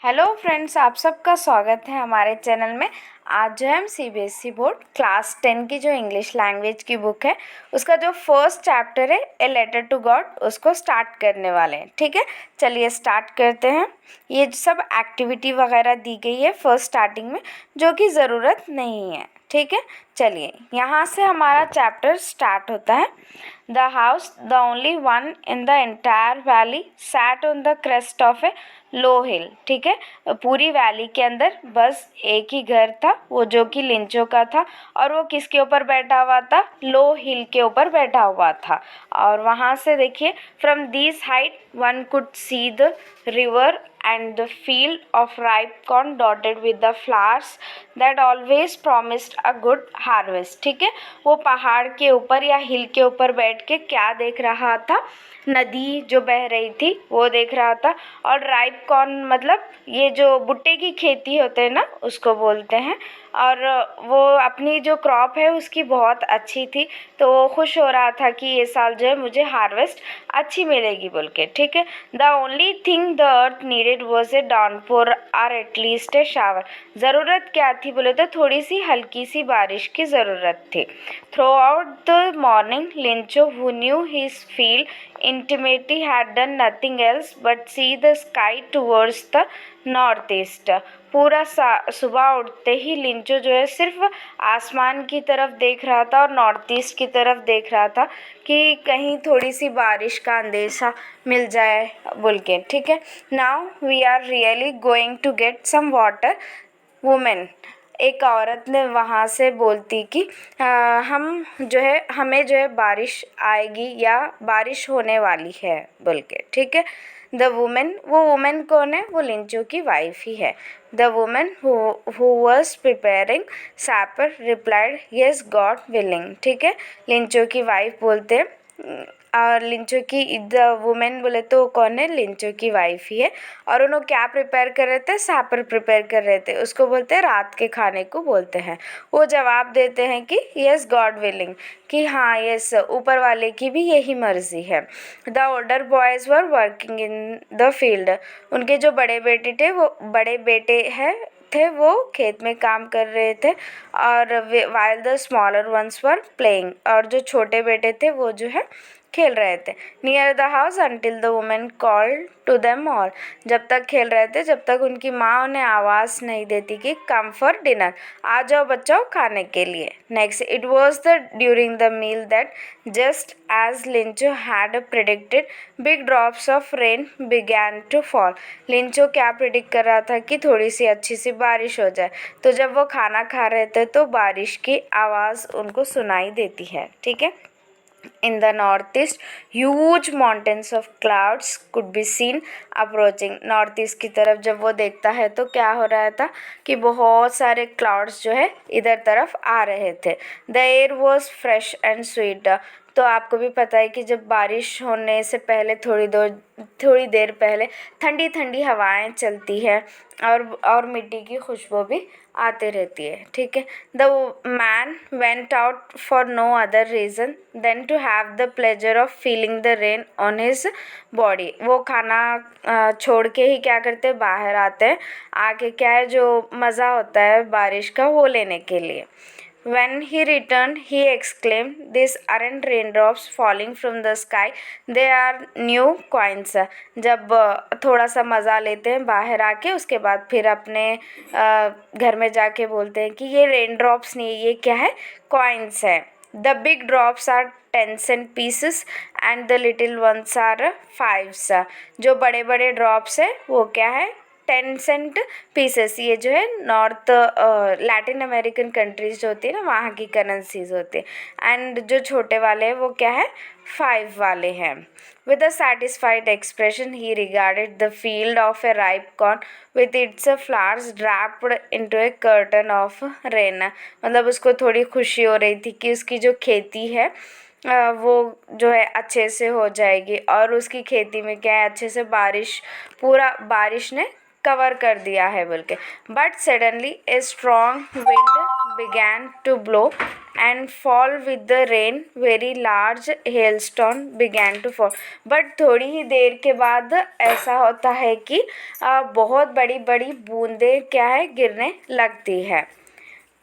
Hello friends, आप सबका स्वागत है हमारे चैनल में। आज जो है हम सीबीएसई बोर्ड क्लास 10 की जो इंग्लिश लैंग्वेज की बुक है उसका जो फर्स्ट चैप्टर है ए लेटर टू गॉड उसको स्टार्ट करने वाले हैं। ठीक है, चलिए स्टार्ट करते हैं। ये सब एक्टिविटी वगैरह दी गई है फर्स्ट स्टार्टिंग में जो कि ज़रूरत नहीं है। ठीक है, चलिए यहाँ से हमारा चैप्टर स्टार्ट होता है। The house the only one in the entire valley sat on the crest of a low hill. ठीक है, पूरी वैली के अंदर बस एक ही घर था, वो जो कि लिंचो का था। और वो किसके ऊपर बैठा हुआ था? लो हिल के ऊपर बैठा हुआ था। और वहाँ से देखिए, from this height one could see the river and the field of ripe corn dotted with the flowers that always promised a good harvest। ठीक है, वो पहाड़ के ऊपर या हिल के ऊपर बैठ के क्या देख रहा था? नदी जो बह रही थी वो देख रहा था। और राइप कॉर्न मतलब ये जो भुट्टे की खेती होते हैं ना, उसको बोलते हैं। और वो अपनी जो क्रॉप है उसकी बहुत अच्छी थी, तो वो खुश हो रहा था कि ये साल जो है मुझे हार्वेस्ट अच्छी मिलेगी बोल के। ठीक है, the only thing the earth needed was a downpour or at least a shower. ज़रूरत क्या थी बोले तो थोड़ी सी हल्की सी बारिश की ज़रूरत थी। Through out the morning लिंचो who knew his field intimately had done nothing else but see the sky towards the north east. पूरा सुबह उठते ही लिंचो जो है सिर्फ आसमान की तरफ देख रहा था और नॉर्थ ईस्ट की तरफ देख रहा था कि कहीं थोड़ी सी बारिश का अंदेशा मिल जाए बोल के। ठीक है, now we are really going to get some water women. एक औरत ने वहाँ से बोलती कि हम जो है हमें जो है बारिश आएगी या बारिश होने वाली है बोल के। ठीक है, द वुमेन, वो वुमेन कौन है? वो लिंचो की वाइफ ही है। The women who was preparing supper replied yes God willing. ठीक है, लिंचो की वाइफ बोलते हैं। और लिंचो की द वुमेन बोले तो कौन है? लिंचो की वाइफ ही है। और उन्होंने क्या प्रिपेयर कर रहे थे? सैपर प्रिपेयर कर रहे थे, उसको बोलते हैं रात के खाने को बोलते हैं। वो जवाब देते हैं कि यस गॉड विलिंग, कि हाँ यस ऊपर वाले की भी यही मर्जी है। The older boys were working in the field. उनके जो बड़े बेटे थे, वो बड़े बेटे हैं थे वो खेत में काम कर रहे थे। और while the smaller ones were playing, और जो छोटे बेटे थे वो जो है खेल रहे थे। Near the house until the women called to them all. जब तक खेल रहे थे, जब तक उनकी माँ उन्हें आवाज़ नहीं देती कि कम फॉर डिनर, आ जाओ बच्चों खाने के लिए। Next, it was the during the meal that just as Lencho had predicted big drops of rain began to fall. Lencho क्या प्रिडिक्ट कर रहा था? कि थोड़ी सी अच्छी सी बारिश हो जाए। तो जब वो खाना खा रहे थे तो बारिश की आवाज़ उनको सुनाई देती है। ठीक है, in the northeast huge mountains of clouds could be seen approaching। North east की तरफ जब वो देखता है तो क्या हो रहा था कि बहुत सारे क्लाउड्स जो है इधर तरफ आ रहे थे। The air was fresh and sweet. तो आपको भी पता है कि जब बारिश होने से पहले थोड़ी देर पहले ठंडी ठंडी हवाएं चलती है और मिट्टी की खुशबू भी आते रहती है। ठीक है, the man went out for no other reason than to have the pleasure of feeling the rain on his body. वो खाना छोड़ के ही क्या करते हैं? बाहर आते हैं, आके क्या है जो मज़ा होता है बारिश का वो लेने के लिए। When he returned, he exclaimed, "These aren't raindrops falling from the sky, they are new coins." जब थोड़ा सा मज़ा लेते हैं बाहर आके, उसके बाद फिर अपने घर में जाके बोलते हैं कि ये रेन ड्रॉप्स नहीं, ये क्या है? कॉइन्स है। The big drops are 10 cent pieces and the little ones are 5s। जो बड़े बड़े ड्रॉप्स है वो क्या है? 10 सेंट पीसेस। ये जो है नॉर्थ लैटिन अमेरिकन कंट्रीज जो होती है ना, वहाँ की करेंसीज होती है। एंड जो छोटे वाले हैं वो क्या है? 5 वाले हैं। With a satisfied expression he regarded the field of a ripe corn with its flowers wrapped into a curtain of rain। मतलब उसको थोड़ी खुशी हो रही थी कि उसकी जो खेती है वो जो है अच्छे से हो जाएगी और उसकी खेती में क्या है, अच्छे से पूरा बारिश ने कवर कर दिया है बोल के। But suddenly a strong wind began to blow and fall with the rain. Very large hailstone began to fall. But थोड़ी ही देर के बाद ऐसा होता है कि बहुत बड़ी बड़ी बूंदें क्या है, गिरने लगती है.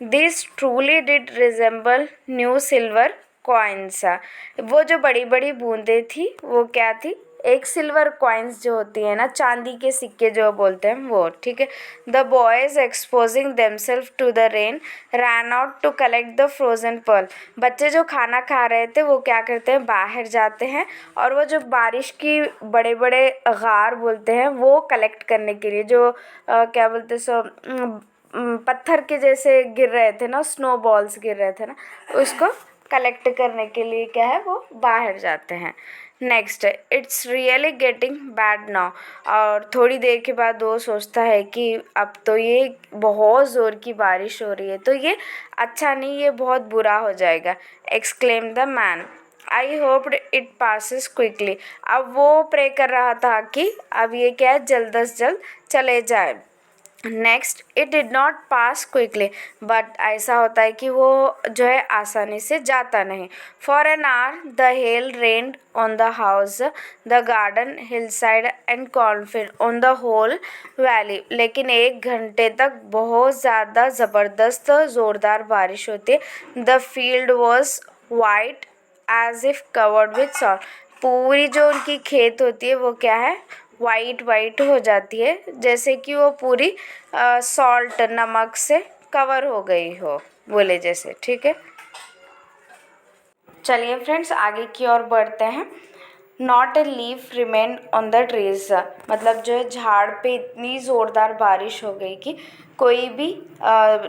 This truly did resemble new silver coins. वो जो बड़ी बड़ी बूंदें थी वो क्या थी, एक सिल्वर कॉइन्स जो होती है ना, चांदी के सिक्के जो बोलते हैं वो. ठीक है. The boys exposing themselves to the rain ran out to collect the frozen pearl. बच्चे जो खाना खा रहे थे वो क्या करते हैं, बाहर जाते हैं और वो जो बारिश की बड़े बड़े गार बोलते हैं वो कलेक्ट करने के लिए, जो क्या बोलते सो पत्थर के जैसे गिर रहे थे ना, स्नो बॉल्स गिर रहे थे ना, उसको कलेक्ट करने के लिए क्या है, वो बाहर जाते हैं. Next, it's really getting bad now. और थोड़ी देर के बाद वो सोचता है कि अब तो ये बहुत ज़ोर की बारिश हो रही है, तो ये अच्छा नहीं, ये बहुत बुरा हो जाएगा. Exclaim the man. I hoped it passes quickly. अब वो प्रे कर रहा था कि अब ये क्या है, जल्द से जल्द चले जाए. Next, it did not pass quickly. But ऐसा होता है कि वो जो है आसानी से जाता नहीं. For an hour the hail rained on the house, the garden, hill side and cornfield, on the whole valley. लेकिन 1 घंटे तक बहुत ज़्यादा ज़बरदस्त ज़ोरदार बारिश होती है. The field was white as if covered with salt. पूरी जो उनकी खेत होती है वो क्या है, वाइट वाइट हो जाती है, जैसे कि वो पूरी सॉल्ट, नमक से कवर हो गई हो, बोले जैसे. ठीक है. चलिए फ्रेंड्स, आगे की ओर बढ़ते हैं. Not a leaf remain on the trees. मतलब जो है झाड़ पे इतनी ज़ोरदार बारिश हो गई कि कोई भी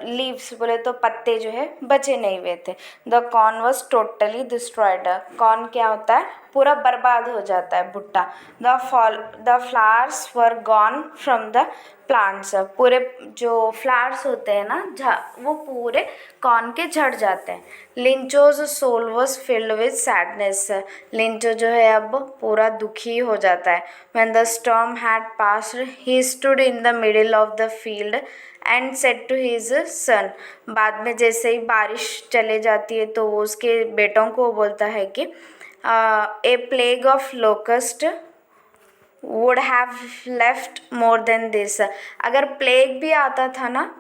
लीव्स बोले तो पत्ते जो है बचे नहीं हुए थे. The corn was totally destroyed. Corn क्या होता है, पूरा बर्बाद हो जाता है, भुट्टा. The flowers were gone from the plants. पूरे जो फ्लावर्स होते हैं ना, वो पूरे कॉर्न के झड़ जाते हैं. Lencho's soul was filled with sadness. Lencho जो है अब पूरा दुखी हो जाता है. When the storm had passed he stood in the middle of the field and said to his son. बाद में जैसे ही बारिश चले जाती है तो वो उसके बेटों को बोलता है कि a plague of locust would have left more than this. अगर प्लेग भी आता था ना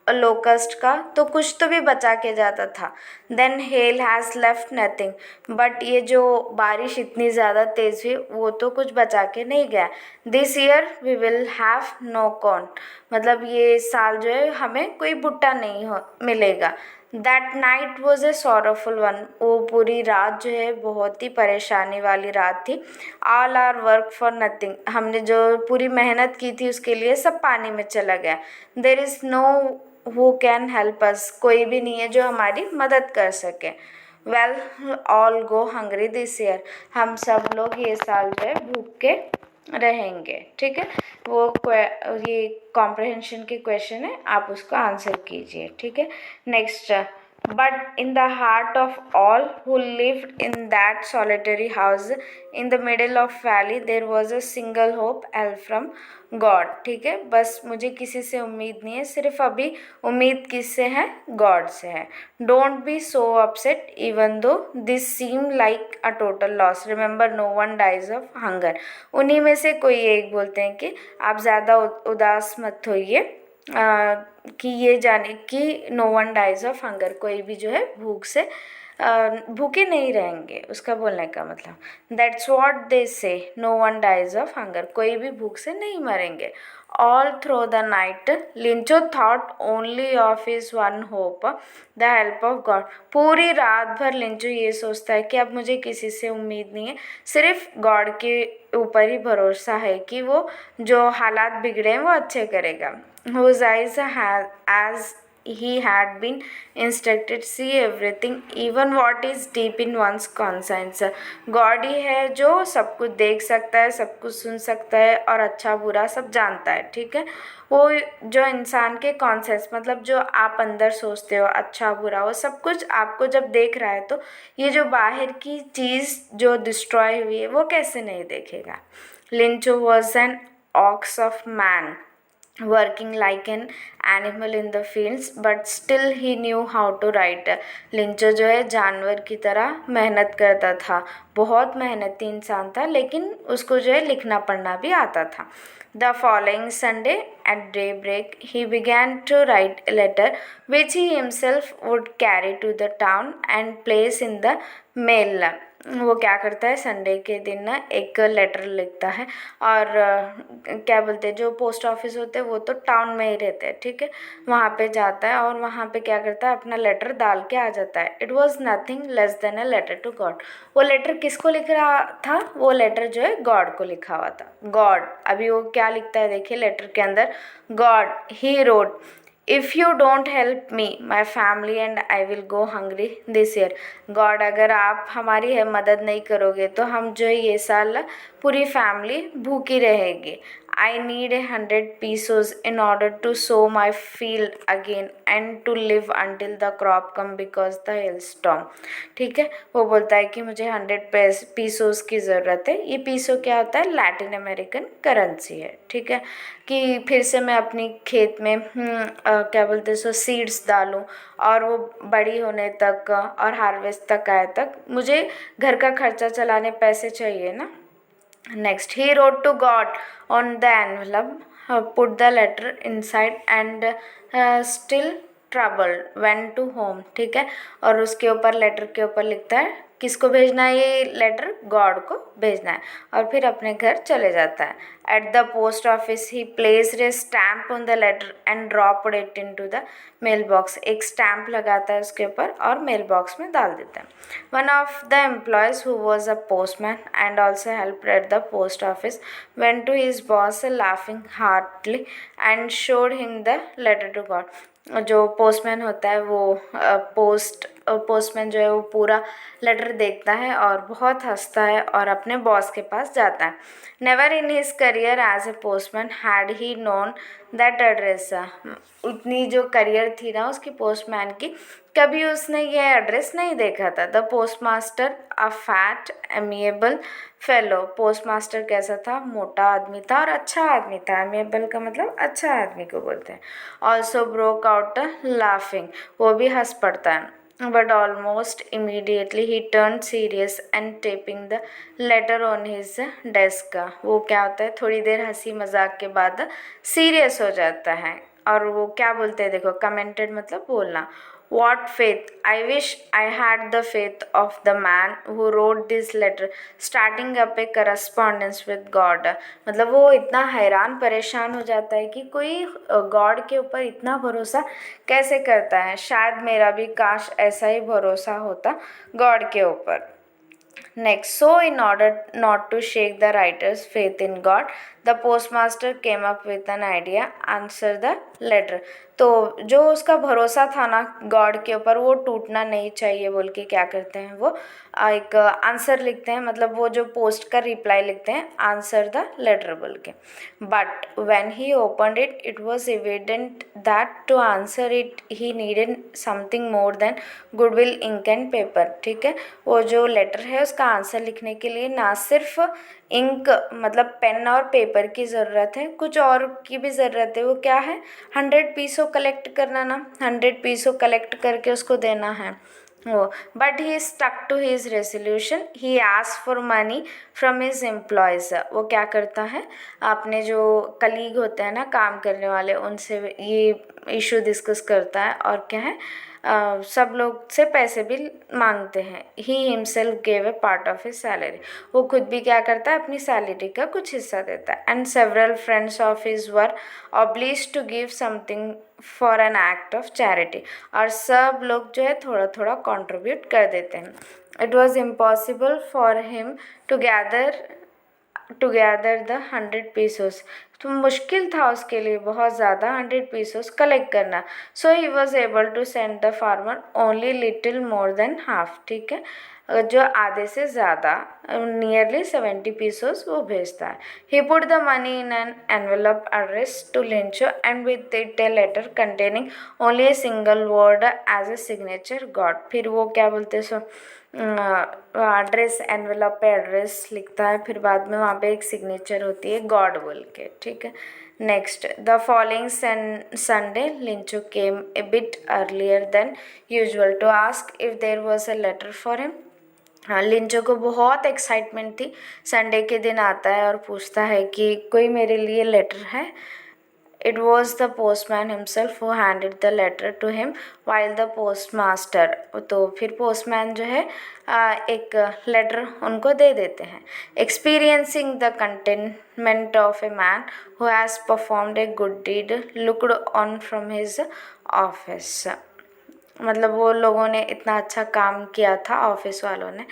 लोकस्ट का, तो कुछ तो भी बचा के जाता था. Then hail has left nothing. But ये जो बारिश इतनी ज़्यादा तेज़ हुई वो तो कुछ बचा के नहीं गया. This year we will have no corn. मतलब ये साल जो है हमें कोई भुट्टा नहीं मिलेगा. That night was a sorrowful one. वो पूरी रात जो है बहुत ही परेशानी वाली रात थी. All our work for nothing. हमने जो पूरी मेहनत की थी उसके लिए सब पानी में चला गया. There is know who can help us. कोई भी नहीं है जो हमारी मदद कर सके. Well all go hungry this year. हम सब लोग ये साल जो है भूख के रहेंगे. ठीक है. ये कॉम्प्रहेंशन के क्वेश्चन है, आप उसको आंसर कीजिए. ठीक है. Next, but in the heart of all who lived in that solitary house in the middle of valley there was a single hope, help from God. ठीक है. बस मुझे किसी से उम्मीद नहीं है, सिर्फ अभी उम्मीद किससे है, गॉड से है. Don't be so upset even though this seem like a total loss. Remember no one dies of hunger. उन्हीं में से कोई एक बोलते हैं कि आप ज़्यादा उदास मत होइए, कि ये जाने कि no one dies of hunger. कोई भी जो है भूख से भूखे नहीं रहेंगे, उसका बोलने का मतलब. That's what they say, no one dies of hunger. कोई भी भूख से नहीं मरेंगे. All through the night Lencho thought only of his one hope, the help of God. पूरी रात भर लिंचो ये सोचता है कि अब मुझे किसी से उम्मीद नहीं है, सिर्फ गॉड के ऊपर ही भरोसा है कि वो जो हालात बिगड़े हैं वो अच्छे करेगा. Whose eyes as he had been instructed see everything, even what is deep in one's conscience. God ही है जो सब कुछ देख सकता है, सब कुछ सुन सकता है और अच्छा बुरा सब जानता है. ठीक है. वो जो इंसान के कॉन्सेंस, मतलब जो आप अंदर सोचते हो अच्छा बुरा, वो सब कुछ आपको जब देख रहा है तो ये जो बाहर की चीज़ जो डिस्ट्रॉय हुई है वो कैसे नहीं देखेगा. लिंचो was an ox of man. working like an animal in the fields, but still he knew how to write. लिंचो जो है जानवर की तरह मेहनत करता था, बहुत मेहनती इंसान था, लेकिन उसको जो है लिखना पढ़ना भी आता था. The following Sunday at daybreak he began to write a letter which he himself would carry to the town and place in the mail. वो क्या करता है, संडे के दिन ना एक लेटर लिखता है, और क्या बोलते हैं, जो पोस्ट ऑफिस होते हैं वो तो टाउन में ही रहते हैं, ठीक है, वहाँ पे जाता है और वहाँ पे क्या करता है, अपना लेटर डाल के आ जाता है. It was nothing less than a letter to God. वो लेटर किसको लिख रहा था, वो लेटर जो है गॉड को लिखा हुआ था. गॉड, अभी वो क्या लिखता है देखिए लेटर के अंदर, God he road, if you don't help me my family and I will go hungry this year. God, अगर आप हमारी है मदद नहीं करोगे तो हम जो है ये साल पूरी फैमिली भूखी रहेगी. I need 100 pesos in order to sow my field again and to live until the crop come because the hailstorm. ठीक है, वो बोलता है कि मुझे 100 पीसोस की ज़रूरत है. ये पीसो क्या होता है, लैटिन अमेरिकन करेंसी है, ठीक है, कि फिर से मैं अपनी खेत में क्या बोलते हैं सो सीड्स डालूं और वो बड़ी होने तक और हार्वेस्ट तक आए तक मुझे घर का खर्चा चलाने पैसे चाहिए ना. Next, he wrote to God on the envelope, put the letter inside and still troubled went to home. ठीक है, और उसके ऊपर लेटर के ऊपर लिखता है किसको भेजना है, ये लेटर गॉड को भेजना है, और फिर अपने घर चले जाता है. At the post office he placed a stamp on the letter and dropped it into the mail box. एक स्टैम्प लगाता है उसके ऊपर और मेल बॉक्स में डाल देता है. One of the employees who was a postman and also helped at the post office went to his boss laughing heartily and showed him the letter to God. जो पोस्टमैन होता है वो postman जो है वो पूरा लेटर देखता है और बहुत हंसता है और अपने बॉस के पास जाता है. Never in his career as a postman had he known that address. उतनी जो करियर थी ना उसकी पोस्टमैन की, कभी उसने ये एड्रेस नहीं देखा था. The post master a fat amiable fellow. Post master कैसा था, मोटा आदमी था और अच्छा आदमी था. एमिएबल का मतलब अच्छा आदमी को बोलते हैं. ऑल्सो ब्रोक आउट लाफिंग, वो भी हंस पड़ता है. But almost immediately he turned serious and taping the letter on his desk. वो क्या होता है, थोड़ी देर हंसी मजाक के बाद सीरियस हो जाता है. और वो क्या बोलते हैं देखो, कमेंटेड मतलब बोलना. What faith! I wish I had the faith of the man who wrote this letter, starting up a correspondence with God. मतलब वो इतना हैरान परेशान हो जाता है कि कोई गॉड के ऊपर इतना भरोसा कैसे करता है. शायद मेरा भी काश ऐसा ही भरोसा होता गॉड के ऊपर. Next, so in order not to shake the writer's faith in God, the postmaster came up with an idea, answer the letter. तो जो उसका भरोसा था ना गॉड के ऊपर, वो टूटना नहीं चाहिए बोल के क्या करते हैं, वो एक आंसर लिखते हैं, मतलब वो जो पोस्ट का रिप्लाई लिखते हैं, आंसर द लेटर बोल के. But when he opened it, it was evident that to answer it he needed something more than goodwill ink and paper. ठीक है, वो जो लेटर है उसका आंसर लिखने के लिए ना सिर्फ इंक मतलब पेन और पेपर की ज़रूरत है, कुछ और की भी ज़रूरत है. वो क्या है, 100 पीसों कलेक्ट करना ना, 100 पीसों कलेक्ट करके उसको देना है वो. But he stuck to his resolution, he ask for money from his employees. वो क्या करता है, अपने जो कलीग होते हैं ना काम करने वाले, उनसे ये इशू डिस्कस करता है और क्या है, सब लोग से पैसे भी मांगते हैं. He himself gave a part of his salary. वो खुद भी क्या करता है, अपनी सैलरी का कुछ हिस्सा देता है. And several friends of his were obliged to give something for an act of charity. और सब लोग जो है थोड़ा थोड़ा कंट्रीब्यूट कर देते हैं. It was impossible for him to gather the 100 pesos. तो मुश्किल था उसके लिए बहुत ज़्यादा 100 पीसोस कलेक्ट करना. So he was able to send the farmer only little more than half. ठीक है, जो आधे से ज़्यादा नियरली 70 पीसोस वो भेजता है. He put the money in an envelope address to Lencho and with it a letter containing only a single word as a signature God. फिर वो क्या बोलते सो एड्रेस, एनवेलप पे एड्रेस लिखता है, फिर बाद में वहाँ पे एक सिग्नेचर होती है गॉड बोल के. ठीक है, Next, the following Sunday, Lincho came a bit earlier than usual to ask if there was a letter for him. हाँ, लिंचो को बहुत एक्साइटमेंट थी। संडे के दिन आता है और पूछता है कि कोई मेरे लिए लेटर है। It was the postman himself who handed the letter to him while the postmaster, तो फिर postman जो है एक लेटर उनको दे देते हैं। Experiencing the contentment of a man who has performed a good deed looked on from his office, मतलब वो लोगों ने इतना अच्छा काम किया था ऑफिस वालों ने,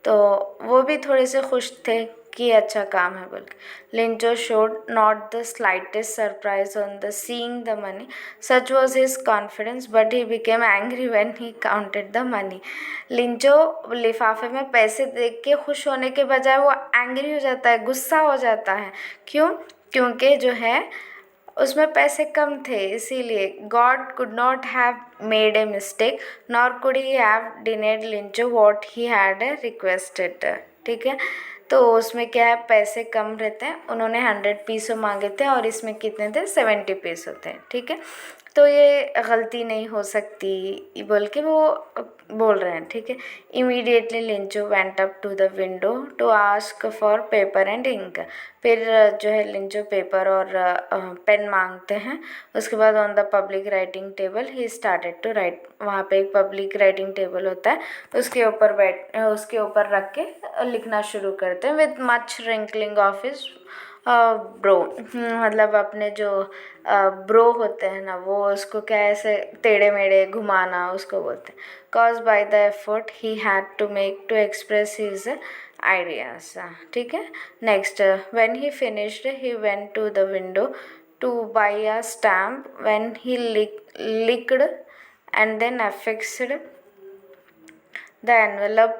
तो वो भी थोड़े से खुश थे कि अच्छा काम है बोल के। लिंचो showed not the slightest surprise on the seeing the money, such was his confidence, but he became angry when he counted the money. लिंचो लिफाफे में पैसे देख के खुश होने के बजाय वो एंग्री हो जाता है, गुस्सा हो जाता है। क्यों? क्योंकि जो है उसमें पैसे कम थे, इसीलिए। God could not have made a mistake nor could he have denied Lencho what he had requested. ठीक है, तो उसमें क्या है, पैसे कम रहते हैं, उन्होंने 100 पीसों मांगे थे और इसमें कितने थे, 70 पीसों थे। ठीक है, तो ये गलती नहीं हो सकती बोल के वो बोल रहे हैं। ठीक है, immediately Lencho went up to the window to ask for paper and ink. फिर जो है लिंचो पेपर और पेन मांगते हैं। उसके बाद on the public writing table he started to write. वहाँ पे एक पब्लिक राइटिंग टेबल होता है, उसके ऊपर रख के लिखना शुरू करते हैं। With much wrinkling of his bro, मतलब अपने जो ब्रो होते हैं ना, वो उसको क्या ऐसे टेढ़े मेढ़े घुमाना उसको बोलते हैं। Cause by the effort he had to make to express his ideas. ठीक है, next, when he finished he went to the window to buy a stamp when he licked and then affixed the envelope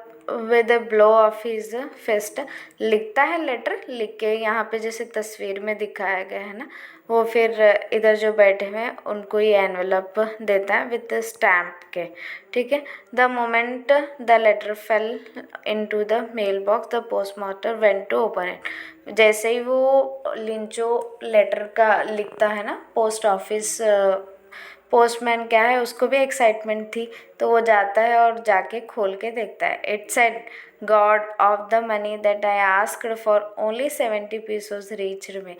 with a blow of his fist। लिखता है letter, लिख के यहाँ पे जैसे तस्वीर में दिखाया गया है ना, वो फिर इधर जो बैठे हुए हैं उनको ये एनवेलप देता है विद स्टैम्प के। ठीक है, the moment the letter fell into the mail box the postmaster went to open it. जैसे ही वो लिंचो लेटर का लिखता है ना, पोस्ट ऑफिस पोस्टमैन क्या है, उसको भी एक्साइटमेंट थी, तो वो जाता है और जाके खोल के देखता है। It said, God of the money that I asked for only 70 pesos reached me.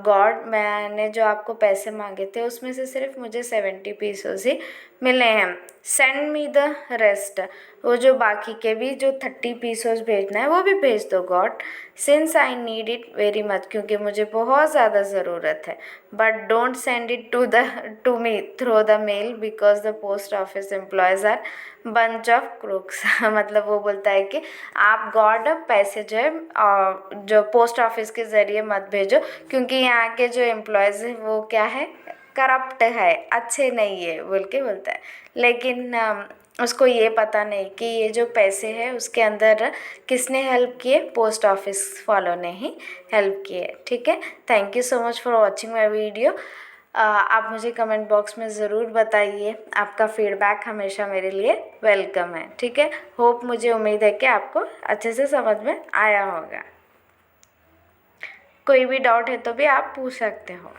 God, मैंने जो आपको पैसे मांगे थे उसमें से सिर्फ मुझे 70 पीसोज ही मिले हैं। सेंड मी द रेस्ट, वो जो बाकी के भी जो 30 पीसोज भेजना है वो भी भेज दो God, since I need it very much, क्योंकि मुझे बहुत ज़्यादा ज़रूरत है। But don't send it to me through the mail because the post office employees are bunch of crooks. मतलब वो बोलता है कि आप गॉड पैसे जो है जो पोस्ट ऑफिस के ज़रिए मत भेजो, क्योंकि यहाँ के जो एम्प्लॉयज़ हैं वो क्या है, करप्ट है, अच्छे नहीं है बोल के बोलता है। लेकिन उसको ये पता नहीं कि ये जो पैसे हैं उसके अंदर किसने हेल्प किए, पोस्ट ऑफिस वालों ने ही हेल्प किए। ठीक है, thank you so much for watching my video. आप मुझे कमेंट बॉक्स में ज़रूर बताइए, आपका फीडबैक हमेशा मेरे लिए वेलकम है। ठीक है, होप, मुझे उम्मीद है कि आपको अच्छे से समझ में आया होगा। कोई भी डाउट है तो भी आप पूछ सकते हो।